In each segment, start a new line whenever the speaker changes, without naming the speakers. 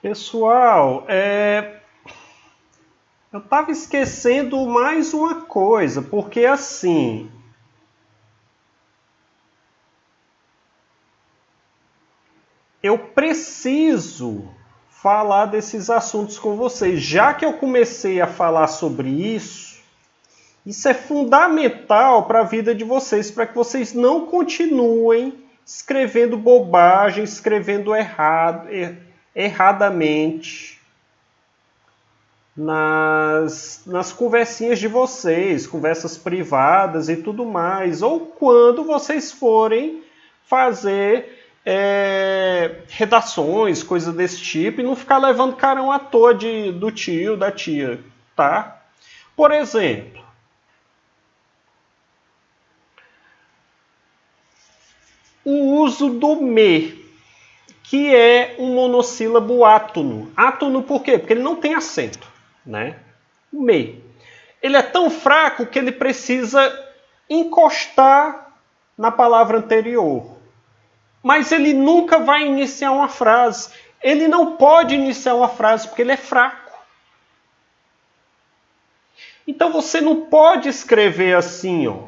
Pessoal, eu estava esquecendo mais uma coisa, porque assim, eu preciso falar desses assuntos com vocês. Já que eu comecei a falar sobre isso é fundamental para a vida de vocês, para que vocês não continuem escrevendo bobagem, escrevendo erradamente nas conversinhas de vocês, conversas privadas e tudo mais, ou quando vocês forem fazer redações, coisa desse tipo, e não ficar levando carão à toa do tio, da tia, tá? Por exemplo, o uso do me, que é um monossílabo átono. Átono por quê? Porque ele não tem acento, né? O me. Ele é tão fraco que ele precisa encostar na palavra anterior. Mas ele nunca vai iniciar uma frase. Ele não pode iniciar uma frase porque ele é fraco. Então você não pode escrever assim, ó.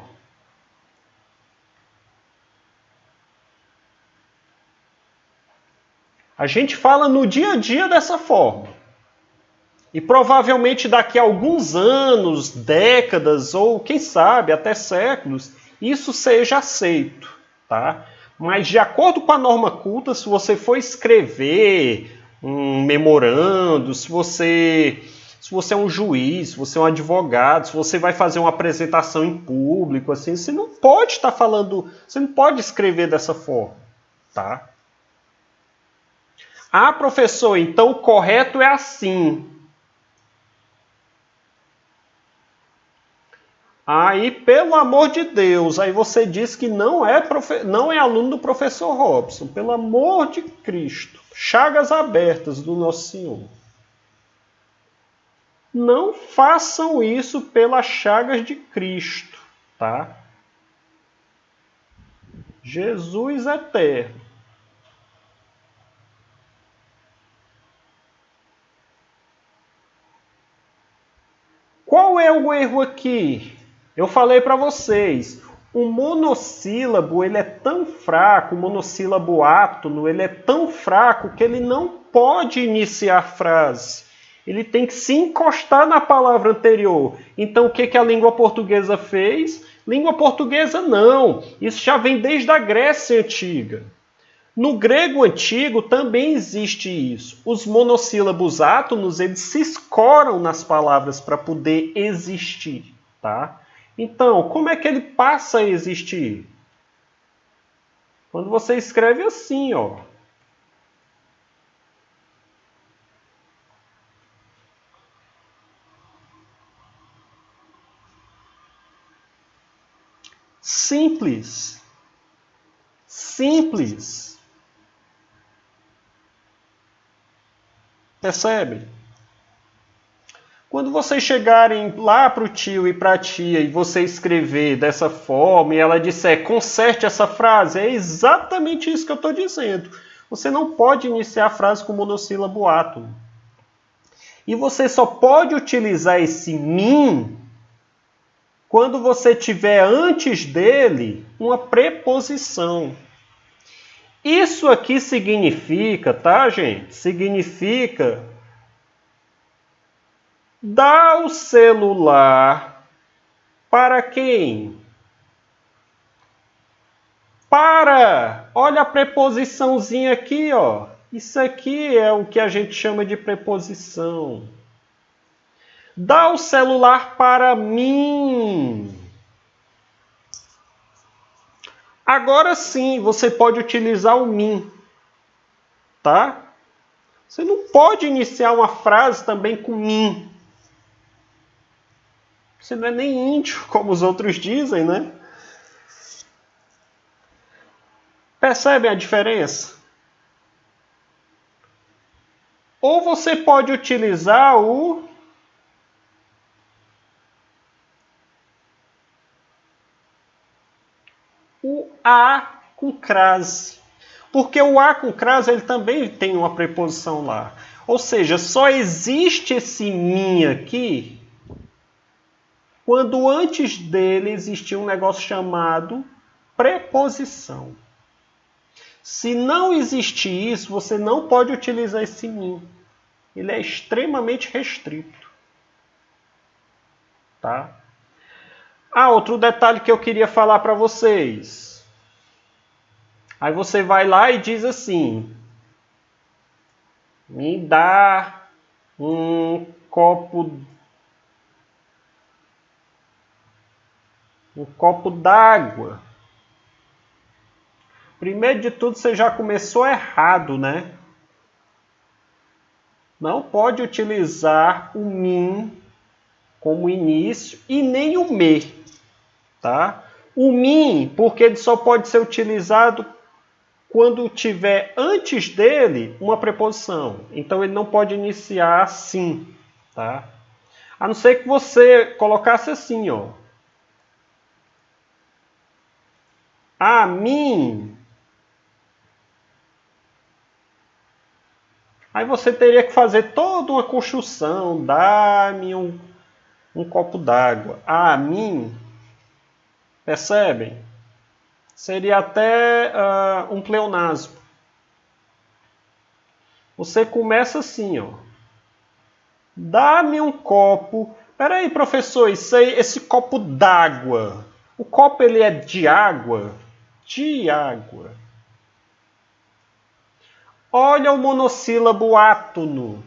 A gente fala no dia a dia dessa forma. E provavelmente daqui a alguns anos, décadas ou quem sabe até séculos, isso seja aceito, tá? Mas de acordo com a norma culta, se você for escrever um memorando, se você é um juiz, se você é um advogado, se você vai fazer uma apresentação em público, assim, você não pode estar falando, você não pode escrever dessa forma, tá? Ah, professor, então o correto é assim. Aí, pelo amor de Deus, aí você diz que não é aluno do professor Robson. Pelo amor de Cristo. Chagas abertas do Nosso Senhor. Não façam isso pelas chagas de Cristo, tá? Jesus eterno. Qual é o erro aqui? Eu falei para vocês, o monossílabo ele é tão fraco, o monossílabo átono ele é tão fraco que ele não pode iniciar frase. Ele tem que se encostar na palavra anterior. Então o que a língua portuguesa fez? Língua portuguesa não. Isso já vem desde a Grécia Antiga. No grego antigo também existe isso. Os monossílabos átonos, eles se escoram nas palavras para poder existir, tá? Então, como é que ele passa a existir? Quando você escreve assim, ó. Simples. Simples. Percebe? Quando vocês chegarem lá para o tio e para a tia e você escrever dessa forma e ela disser conserte essa frase, é exatamente isso que eu estou dizendo. Você não pode iniciar a frase com monossílabo átono. E você só pode utilizar esse mim quando você tiver antes dele uma preposição. Isso aqui significa, tá, gente? Significa dar o celular para quem? Para! Olha a preposiçãozinha aqui, ó. Isso aqui é o que a gente chama de preposição. Dá o celular para mim. Agora sim, você pode utilizar o mim, tá? Você não pode iniciar uma frase também com mim. Você não é nem índio, como os outros dizem, né? Percebem a diferença? Ou você pode utilizar o a com crase. Porque o A com crase ele também tem uma preposição lá. Ou seja, só existe esse min aqui quando antes dele existia um negócio chamado preposição. Se não existir isso, você não pode utilizar esse min. Ele é extremamente restrito. Tá? Outro detalhe que eu queria falar para vocês. Aí você vai lá e diz assim: me dá um copo d'água. Primeiro de tudo, você já começou errado, né? Não pode utilizar o min como início e nem o me, tá? O min, porque ele só pode ser utilizado quando tiver antes dele uma preposição. Então ele não pode iniciar assim, tá? A não ser que você colocasse assim, ó. A mim. Aí você teria que fazer toda uma construção. Dá-me um copo d'água. A mim. Percebem? Seria até um pleonasmo. Você começa assim, ó. Dá-me um copo. Peraí, professor, esse copo d'água. O copo ele é de água? De água. Olha o monossílabo átono.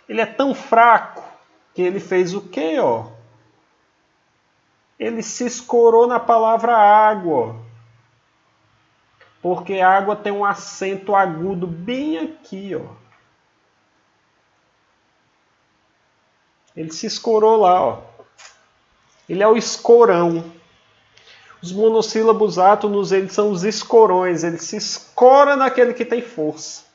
Ele é tão fraco que ele fez o quê, ó? Ele se escorou na palavra água. Porque água tem um acento agudo bem aqui, ó. Ele se escorou lá, ó. Ele é o escorão. Os monossílabos átonos, eles são os escorões. Ele se escora naquele que tem força.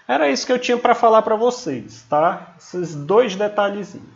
Era isso que eu tinha para falar para vocês, tá? Esses dois detalhezinhos.